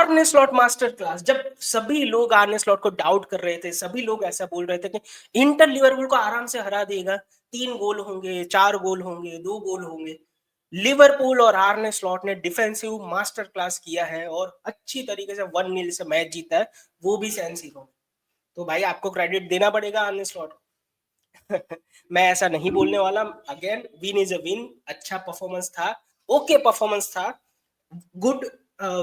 आर्ने slot master class. जब सभी लोग आर्ने स्लॉट को डाउट कर रहे थे, सभी लोग ऐसा बोल रहे थे कि इंटर लिवरपूल को आराम से हरा देगा, 3 गोल होंगे, 4 गोल होंगे, 2 गोल होंगे। लिवरपूल और आर्ने स्लॉट ने डिफेंसिव मास्टर क्लास किया है और अच्छी तरीके से 1-0 से मैच जीता है, वो भी सैन सीरो में। तो भाई आपको क्रेडिट देना पड़ेगा आर्ने स्लॉट को। मैं ऐसा नहीं बोलने वाला। Again win is a win. अच्छा परफॉर्मेंस था, ओके परफॉर्मेंस था, good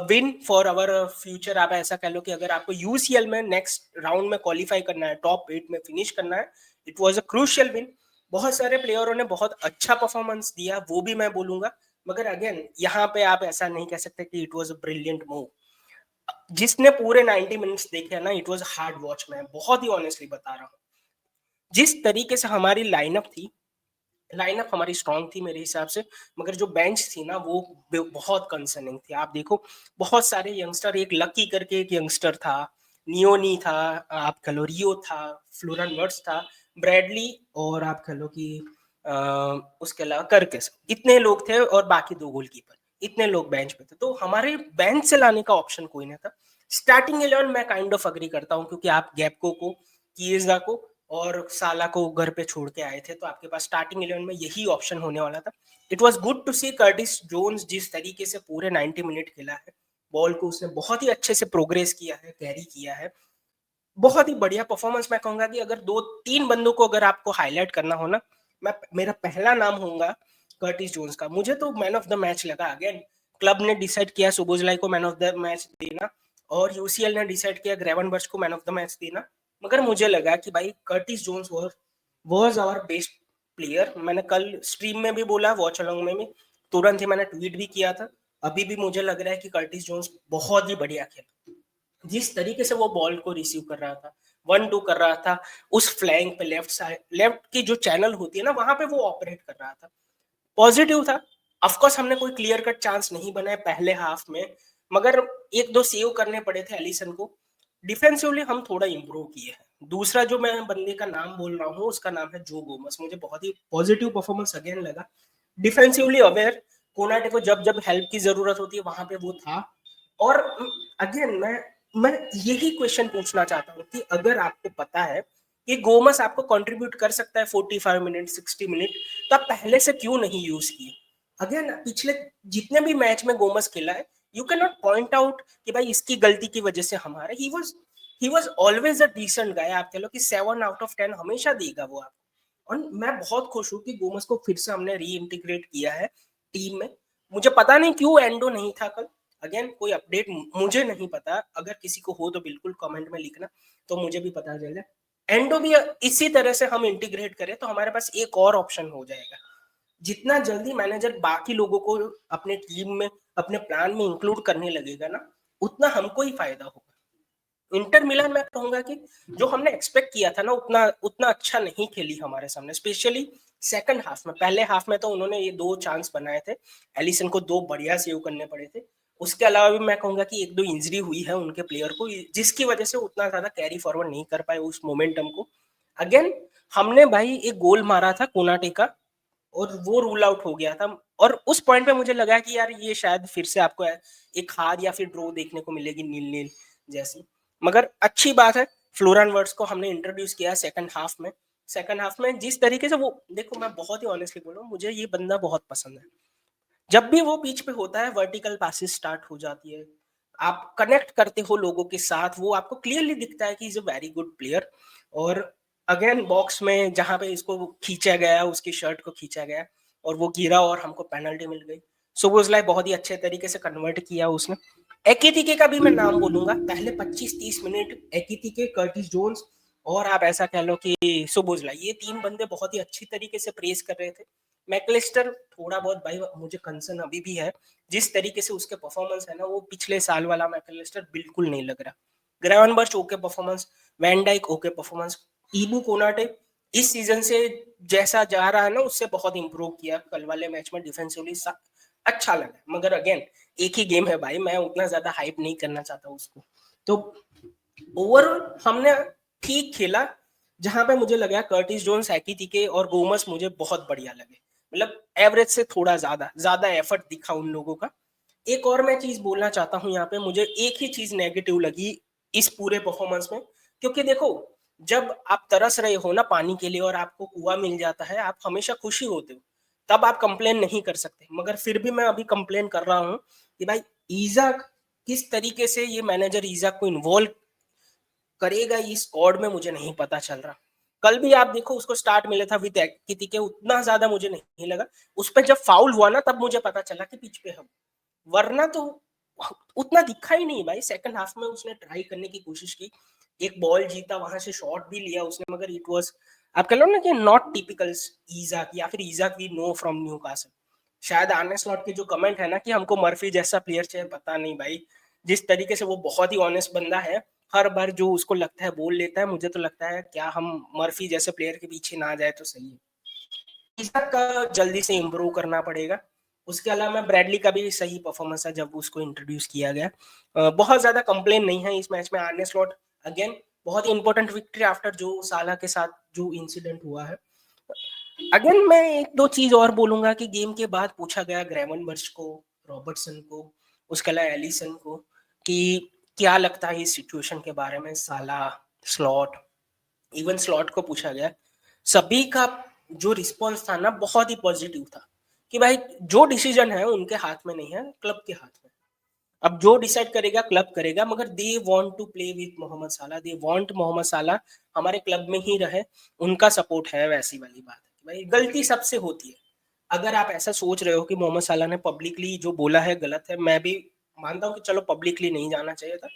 win for our future. आप ऐसा कह लो कि अगर आपको यूसीएल में नेक्स्ट राउंड में क्वालिफाई करना है, टॉप 8 में फिनिश करना है, it was a crucial win. बहुत सारे प्लेयरों ने बहुत अच्छा परफॉर्मेंस दिया, वो भी मैं बोलूंगा। मगर अगेन यहाँ पे आप ऐसा नहीं कह सकते कि it was a brilliant move. जिसने पूरे 90 मिनट्स देखे ना, इट वाज हार्ड वॉच। मैं बहुत ही ऑनेस्टली बता रहा हूँ, जिस तरीके से हमारी लाइनअप थी, लाइनअप हमारी स्ट्रांग थी मेरे हिसाब से, मगर जो बेंच थी ना वो बहुत कंसर्निंग थी। आप देखो बहुत सारे यंगस्टर, एक लकी करके एक यंगस्टर था, नियोनी था, आप कह लो रियो था, फ्लोरन वर्ट्स था, ब्रैडली, और आप कह लो कि उसके अलावा करकेस, इतने लोग थे और बाकी 2 गोलकीपर, इतने लोग बेंच पे थे। तो हमारे बेंच से लाने का ऑप्शन कोई नहीं था। स्टार्टिंग 11 मैं काइंड ऑफ अग्री करता हूँ, क्योंकि आप गैप्को को, किएजा को और साला को घर पे छोड़ के आए थे, तो आपके पास स्टार्टिंग 11 में यही ऑप्शन होने वाला था। It was good to see Curtis Jones जिस तरीके से पूरे 90 मिनट खेला है, बॉल को उसने बहुत ही अच्छे से प्रोग्रेस किया है, कैरी किया है, बहुत ही बढ़िया परफॉर्मेंस। मैं कहूंगा कि अगर 2-3 बंदों को अगर आपको हाईलाइट करना हो ना, मैं मेरा पहला नाम होगा कर्टिस जोन्स का। मुझे तो मैन ऑफ द मैच लगा। अगेन क्लब ने डिसाइड किया सुबोजलाई को मैन ऑफ द मैच देना, और यूसीएल ने डिसाइड किया ग्रेवनबर्च को मैन ऑफ द मैच देना, मगर मुझे लगा कि भाई Curtis Jones was our best player. मैंने कल स्ट्रीम में भी बोला, वॉच अलोंग में भी, तुरंत ही मैंने ट्वीट भी किया था। अभी भी मुझे लग रहा है कि कर्टिस जोन्स बहुत ही बढ़िया खेला। जिस तरीके से वो बॉल को रिसीव कर रहा था, 1-2 कर रहा था, उस फ्लैंक पे लेफ्ट साइड, लेफ्ट की जो चैनल होती है ना, वहां पे वो ऑपरेट कर रहा था, पॉजिटिव था। ऑफकोर्स हमने कोई क्लियर कट चांस नहीं बनाए पहले हाफ में, मगर 1-2 सेव करने पड़े थे एलिसन को। डिफेंसिवली हम थोड़ा इंप्रूव किए हैं। दूसरा जो मैं बंदे का नाम बोल रहा हूँ, उसका नाम है जो गोमस। मुझे बहुत ही पॉजिटिव परफॉर्मेंस अगेन लगा, डिफेंसिवली अवेयर, कोनाटे को जब जब हेल्प की जरूरत होती है वहां पे वो था। और अगेन मैं यही क्वेश्चन पूछना चाहता हूँ कि अगर आपको पता है कि गोमस आपको कंट्रीब्यूट कर सकता है 45 मिनट 60 मिनट, तो आप पहले से क्यों नहीं यूज किए? अगेन पिछले जितने भी मैच में गोमस खेला है, you can not point out कि भाई इसकी गलती की वजह से हमारा, he was always a decent guy. आप कह लो कि 7 आउट ऑफ 10 हमेशा देगा वो आपको। और मैं बहुत खुश हूँ कि गोमस को फिर से हमने री इंटीग्रेट किया है टीम में। मुझे पता नहीं क्यों एंडो नहीं था कल। अगेन कोई अपडेट मुझे नहीं पता, अगर किसी को हो तो बिल्कुल कमेंट में लिखना, तो मुझे भी पता चल जाए। एंडो भी इसी तरह से हम इंटीग्रेट करें तो हमारे पास एक और ऑप्शन हो जाएगा। जितना जल्दी मैनेजर बाकी लोगों को अपने टीम में, अपने प्लान में इंक्लूड करने लगेगा ना, उतना हमको ही फायदा होगा। इंटर मिलान मैं कहूंगा कि जो हमने एक्सपेक्ट किया था ना, उतना उतना अच्छा नहीं खेली हमारे सामने, स्पेशली सेकंड हाफ में। पहले हाफ में तो उन्होंने ये 2 चांस बनाए थे, एलिसन को 2 बढ़िया सेव करने पड़े थे। उसके अलावा भी मैं कहूंगा कि 1-2 इंजरी हुई है उनके प्लेयर को, जिसकी वजह से उतना ज्यादा कैरी फॉरवर्ड नहीं कर पाए उस मोमेंटम को। अगेन हमने भाई एक गोल मारा था कोनाटे का, और वो रूल आउट हो गया था। और उस पॉइंट पे मुझे लगा कि यार ये शायद फिर से आपको एक हार या फिर ड्रॉ देखने को मिलेगी, नील नील जैसी। मगर अच्छी बात है, फ्लोरन वर्ड्स को हमने इंट्रोड्यूस किया सेकंड हाफ में। सेकंड हाफ में जिस तरीके से वो, देखो मैं बहुत ही ऑनेस्टली बोल रहा हूँ, मुझे ये बंदा बहुत पसंद है। जब भी वो पिच पे होता है, वर्टिकल पासिस स्टार्ट हो जाती है, आप कनेक्ट करते हो लोगों के साथ, वो आपको क्लियरली दिखता है कि is a very good player. और अगेन बॉक्स में जहां पे इसको खींचा गया, उसकी शर्ट को खींचा गया और वो गिरा और हमको पेनल्टी मिल गई। सोबोसलाई बहुत ही अच्छे तरीके से कन्वर्ट किया उसने। एकिटिके का भी मैं नाम बोलूंगा, पहले 25-30 मिनट एकिटिके, कर्टिस जोन्स और आप ऐसा कह लो कि सोबोसलाई, ये 3 बंदे बहुत ही अच्छी तरीके से प्रेस कर रहे थे। मैकलिस्टर थोड़ा बहुत भाई मुझे कंसर्न अभी भी है, जिस तरीके से उसके परफॉर्मेंस है ना, वो पिछले साल वाला मैकलिस्टर बिल्कुल नहीं लग रहा। Gravenberch okay performance, Van Dijk okay performance, Ibou Konate इस सीजन से जैसा जा रहा है ना, उससे बहुत इंप्रूव किया। कल वाले मैच में डिफेंसिवली अच्छा लगा, मगर अगेन एक ही गेम है भाई, मैं उतना ज्यादा हाइप नहीं करना चाहता उसको। तो ओवरऑल हमने ठीक खेला। जहां पे मुझे लगा कर्टिस जोन्स, एकिटिके और गोमस मुझे बहुत बढ़िया लगे, मतलब एवरेज से थोड़ा ज्यादा ज्यादा एफर्ट दिखा उन लोगों का। एक और मैं चीज़ बोलना चाहता हूँ यहाँ पे, मुझे एक ही चीज़ नेगेटिव लगी इस पूरे परफॉर्मेंस में, क्योंकि देखो, जब आप तरस रहे हो ना पानी के लिए और आपको कुआँ मिल जाता है, आप हमेशा खुशी होते हो, तब आप कंप्लेन नहीं कर सकते। मगर फिर भी मैं अभी कंप्लेन कर रहा हूँ कि भाई इज़ाक किस तरीके से ये मैनेजर इज़ाक को इन्वॉल्व करेगा इस स्क्वाड में, मुझे नहीं पता चल रहा। कल भी आप देखो उसको स्टार्ट मिला था विद एक्टिविटी, उतना ज़्यादा मुझे नहीं लगा। उस पे जब फाउल हुआ ना तब मुझे पता चला कि पिच पे हम, वरना तो उतना दिखा ही नहीं भाई। सेकंड हाफ में उसने ट्राई करने की कोशिश की, एक बॉल जीता, वहां से शॉट भी लिया उसने, मगर इट वाज, आप कह लो ना कि नॉट टिपिकल ईजाक, या फिर ईजाक वी नो फ्रॉम न्यूकासल। शायद आर्ने स्लॉट के जो कमेंट है ना कि हमको मर्फी जैसा प्लेयर चाहिए, पता नहीं भाई, जिस तरीके से वो बहुत ही ऑनेस्ट बंदा है, हर बार जो उसको लगता है बोल लेता है, मुझे तो लगता है क्या हम मर्फी जैसे प्लेयर के पीछे ना जाए तो सही है। इसाक का जल्दी से इम्प्रूव करना पड़ेगा। उसके अलावा ब्रैडली का भी सही परफॉर्मेंस है जब उसको इंट्रोड्यूस किया गया। बहुत ज्यादा कंप्लेन नहीं है इस मैच में। आर्ने स्लॉट अगेन बहुत ही इंपॉर्टेंट विक्ट्री आफ्टर जो साला के साथ जो इंसिडेंट हुआ है। अगेन मैं एक दो चीज और बोलूंगा कि गेम के बाद पूछा गया ग्रेवनबर्च को, रॉबर्टसन को, उसके अलावा एलिसन को, कि क्या लगता है इस सिचुएशन के बारे में। साला, स्लॉट, इवन स्लॉट को पूछा गया, सभी का जो रिस्पॉन्स था ना बहुत ही पॉजिटिव था कि भाई जो डिसीजन है उनके हाथ में नहीं है, क्लब के हाथ में। अब जो डिसाइड करेगा क्लब करेगा, मगर they want to play with Mohamed Salah, they want Mohammad साला हमारे क्लब में ही रहे, उनका सपोर्ट है। वैसी वाली बात है कि भाई गलती सबसे होती है। अगर आप ऐसा सोच रहे हो कि मोहम्मद साला ने पब्लिकली जो बोला है गलत है, मैं भी मानता हूँ कि चलो पब्लिकली नहीं जाना चाहिए था,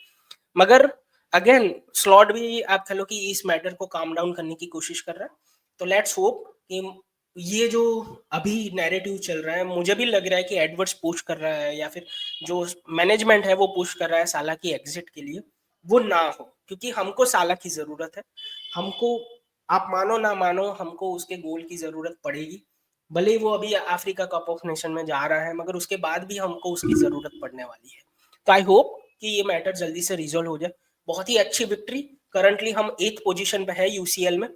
मगर अगेन स्लॉट भी आप कह लो कि इस मैटर को काम डाउन करने की कोशिश कर रहा है। तो लेट्स होप कि ये जो अभी नैरेटिव चल रहा है, मुझे भी लग रहा है कि एडवर्ड्स पुश कर रहा है या फिर जो मैनेजमेंट है वो पुश कर रहा है साला की एग्जिट के लिए, वो ना हो, क्योंकि हमको साला की जरूरत है। हमको, आप मानो ना मानो, हमको उसके गोल की जरूरत पड़ेगी। भले ही वो अभी अफ्रीका कप ऑफ नेशन में जा रहा है, मगर उसके बाद भी हमको उसकी जरूरत पड़ने वाली है। तो आई होप कि ये मैटर जल्दी से रिजोल्व हो जाए। बहुत ही अच्छी विक्ट्री। करंटली हम 8th पोजीशन पे है यूसीएल में,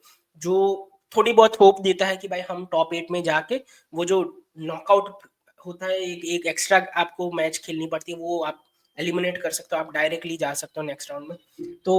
जो थोड़ी बहुत होप देता है कि भाई हम टॉप 8 में जाके वो जो नॉकआउट होता है, एक एक्स्ट्रा आपको मैच खेलनी पड़ती है, वो आप एलिमिनेट कर सकते हो, आप डायरेक्टली जा सकते हो नेक्स्ट राउंड में, तो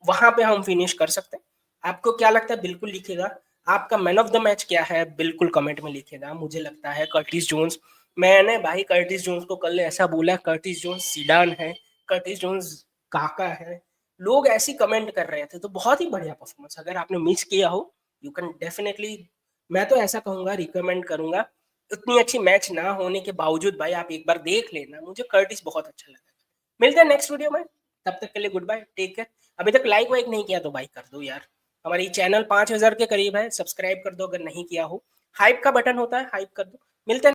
वहां पे हम फिनिश कर सकते हैं। आपको क्या लगता है बिल्कुल लिखेगा। आपका मैन ऑफ द मैच क्या है बिल्कुल कमेंट में लिखेगा। मुझे लगता है कर्टिस जोन्स। मैंने भाई कर्टिस जोन्स को कल ऐसा बोला, कर्टिस जोन्स सीडान है, कर्टिस जोन्स काका है, लोग ऐसी कमेंट कर रहे थे। तो बहुत ही बढ़िया परफॉर्मेंस, अगर आपने मिस किया हो यू कैन डेफिनेटली, मैं तो ऐसा कहूंगा, रिकमेंड करूंगा। इतनी अच्छी मैच ना होने के बावजूद भाई आप एक बार देख लेना, मुझे कर्टिस बहुत अच्छा लगा। मिलते हैं नेक्स्ट वीडियो में, तब तक के लिए गुड बाय, टेक केयर। अभी तक लाइक वाइक नहीं किया तो भाई कर दो यार, हमारी चैनल 5000 के करीब है, सब्सक्राइब कर दो अगर नहीं किया हो। हाइप का बटन होता है, हाइप कर दो। मिलते हैं।